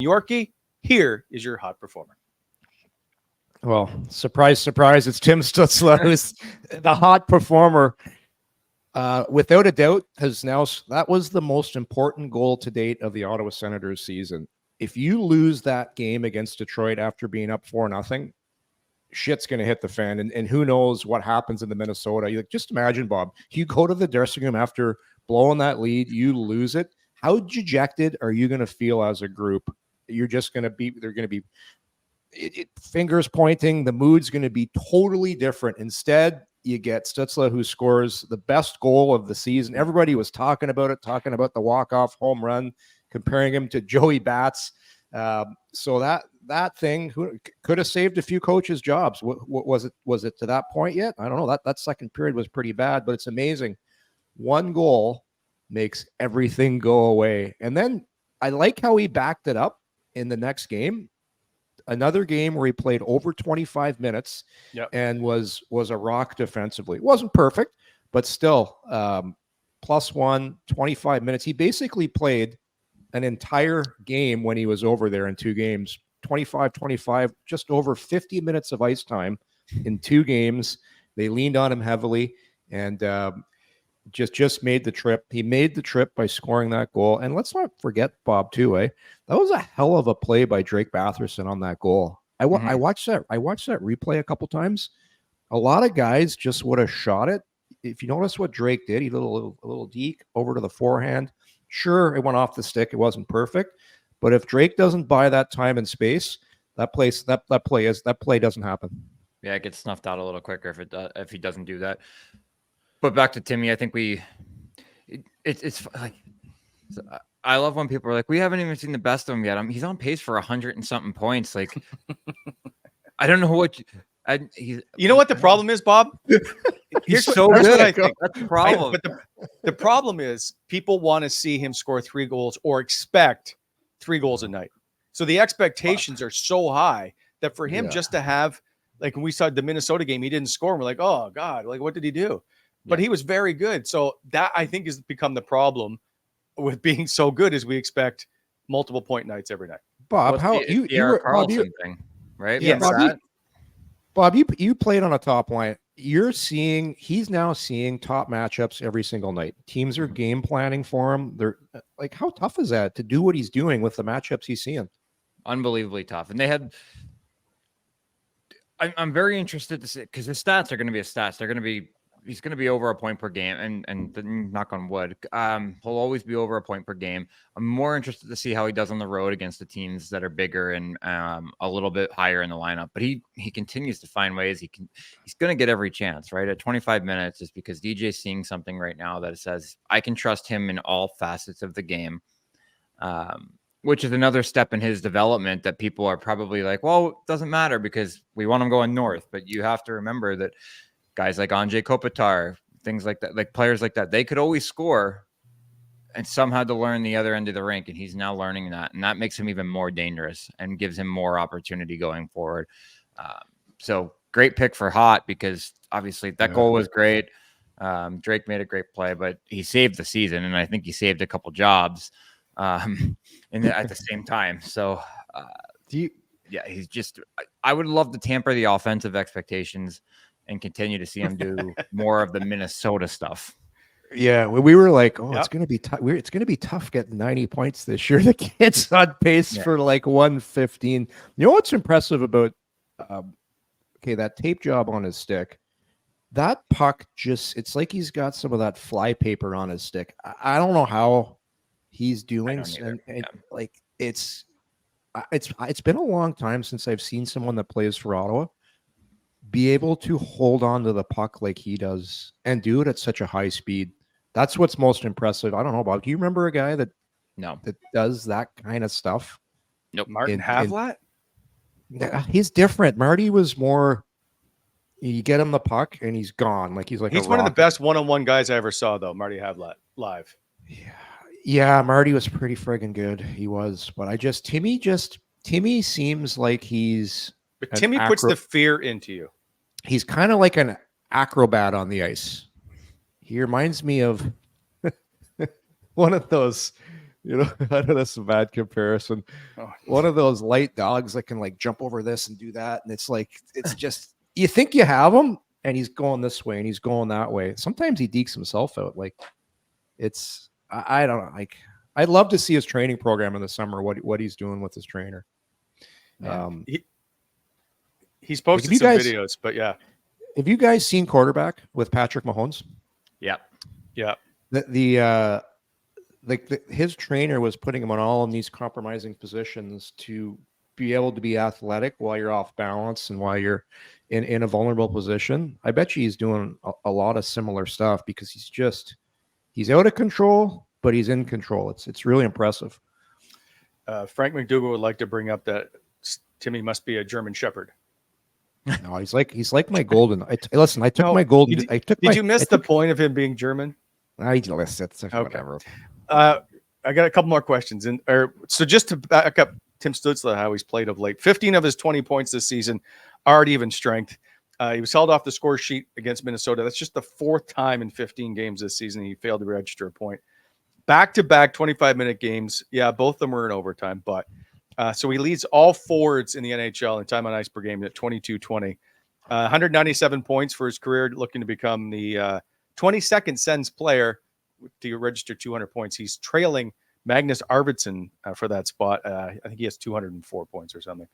Yorkie, here is your hot performer. Well, surprise, surprise, it's Tim Stützle, who's the hot performer. Without a doubt, that was the most important goal to date of the Ottawa Senators season. If you lose that game against Detroit after being up 4-0, shit's going to hit the fan. And who knows what happens in the Minnesota. Just imagine, Bob, you go to the dressing room after blowing that lead, you lose it. How dejected are you going to feel as a group? They're going to be fingers pointing. The mood's going to be totally different. Instead, you get Stützle, who scores the best goal of the season. Everybody was talking about the walk-off home run, comparing him to Joey Bats. So that thing could have saved a few coaches' jobs. Was it to that point yet? I don't know. That second period was pretty bad, but it's amazing. One goal makes everything go away. And then I like how he backed it up in the next game. Another game where he played over 25 minutes and was a rock defensively. It wasn't perfect, but still +1, 25 minutes. He basically played an entire game when he was over there in 2 games, 25, just over 50 minutes of ice time in 2 games. They leaned on him heavily and just made the trip. He made the trip by scoring that goal. And let's not forget, Bob, too, that was a hell of a play by Drake Batherson on that goal. I watched that replay a couple times. A lot of guys just would have shot it. If you notice what Drake did, he did a little deke over to the forehand. Sure, it went off the stick. It wasn't perfect. But if Drake doesn't buy that time and space, that play doesn't happen. Yeah, it gets snuffed out a little quicker if he doesn't do that. But back to Timmy, I think it's like, I love when people are like, we haven't even seen the best of him yet. He's on pace for 100 and something points. Like, I don't know what you know what the problem is, Bob? He's so good. I think that's the problem. But the problem is people want to see him score 3 goals or expect 3 goals a night. So the expectations are so high that for him just to have, like when we saw the Minnesota game, he didn't score. And we're like, oh God, like what did he do? But he was very good. So that I think has become the problem with being so good, is we expect multiple point nights every night. Bob, how you were Carlson thing, right? Yes. Bob, you played on a top line. He's now seeing top matchups every single night. Teams are game planning for him. They're like, how tough is that to do what he's doing with the matchups he's seeing? Unbelievably tough. And they had. I'm very interested to see, because his stats are going to be his stats. He's going to be over a point per game, and knock on wood, he'll always be over a point per game. I'm more interested to see how he does on the road against the teams that are bigger and a little bit higher in the lineup. But he continues to find ways. He's going to get every chance, right? At 25 minutes, is because DJ's seeing something right now that says I can trust him in all facets of the game, which is another step in his development that people are probably like, well, it doesn't matter because we want him going north. But you have to remember that guys like Anze Kopitar, things like that, like players like that, they could always score and some had to learn the other end of the rink. And he's now learning that. And that makes him even more dangerous and gives him more opportunity going forward. So great pick for Hot, because obviously that goal was great. Drake made a great play, but he saved the season. And I think he saved a couple jobs at the same time. So he's just, I would love to tamper the offensive expectations and continue to see him do more of the Minnesota stuff. Yeah, we were like, it's going to be tough. It's going to be tough getting 90 points this year. The kid's on pace for like 115. You know what's impressive about that tape job on his stick? That puck it's like he's got some of that fly paper on his stick. I don't know how he's doing, like it's been a long time since I've seen someone that plays for Ottawa be able to hold on to the puck like he does and do it at such a high speed. That's what's most impressive. I don't know, Bob. Do you remember a guy that does that kind of stuff? Nope. Martin Havlat? He's different. Marty was more, you get him the puck and he's gone. He's one of the best one-on-one guys I ever saw, though, Marty Havlat, live. Yeah, Marty was pretty friggin' good. He was. But Timmy seems like he's... But Timmy puts the fear into you. He's kind of like an acrobat on the ice. He reminds me of one of those You know, I know that's a bad comparison. Oh. One of those light dogs that can like jump over this and do that. And it's like, it's just, you think you have him and he's going this way and he's going that way. Sometimes he dekes himself out. Like it's, I don't know. Like I'd love to see his training program in the summer, what he's doing with his trainer. He's posted you some guys- videos, but yeah. Have you guys seen Quarterback with Patrick Mahomes? Yep. Yeah. His trainer was putting him on all in these compromising positions to be able to be athletic while you're off balance and while you're in a vulnerable position. I bet you he's doing a lot of similar stuff because he's out of control, but he's in control. It's really impressive. Frank McDougall would like to bring up that Timmy must be a German Shepherd. No, he's like my golden. I took No, my golden. Did you miss the point of him being German? I list it. Whatever. I got a couple more questions. So just to back up Tim Stützle, how he's played of late. 15 of his 20 points this season are at even strength. He was held off the score sheet against Minnesota. That's just the fourth time in 15 games this season he failed to register a point. Back-to-back 25-minute games. Yeah, both of them were in overtime, but so he leads all forwards in the NHL in time on ice per game at 22-20. 197 points for his career, looking to become the 22nd Sens player to register 200 points. He's trailing Magnus Arvidsson for that spot. I think he has 204 points or something.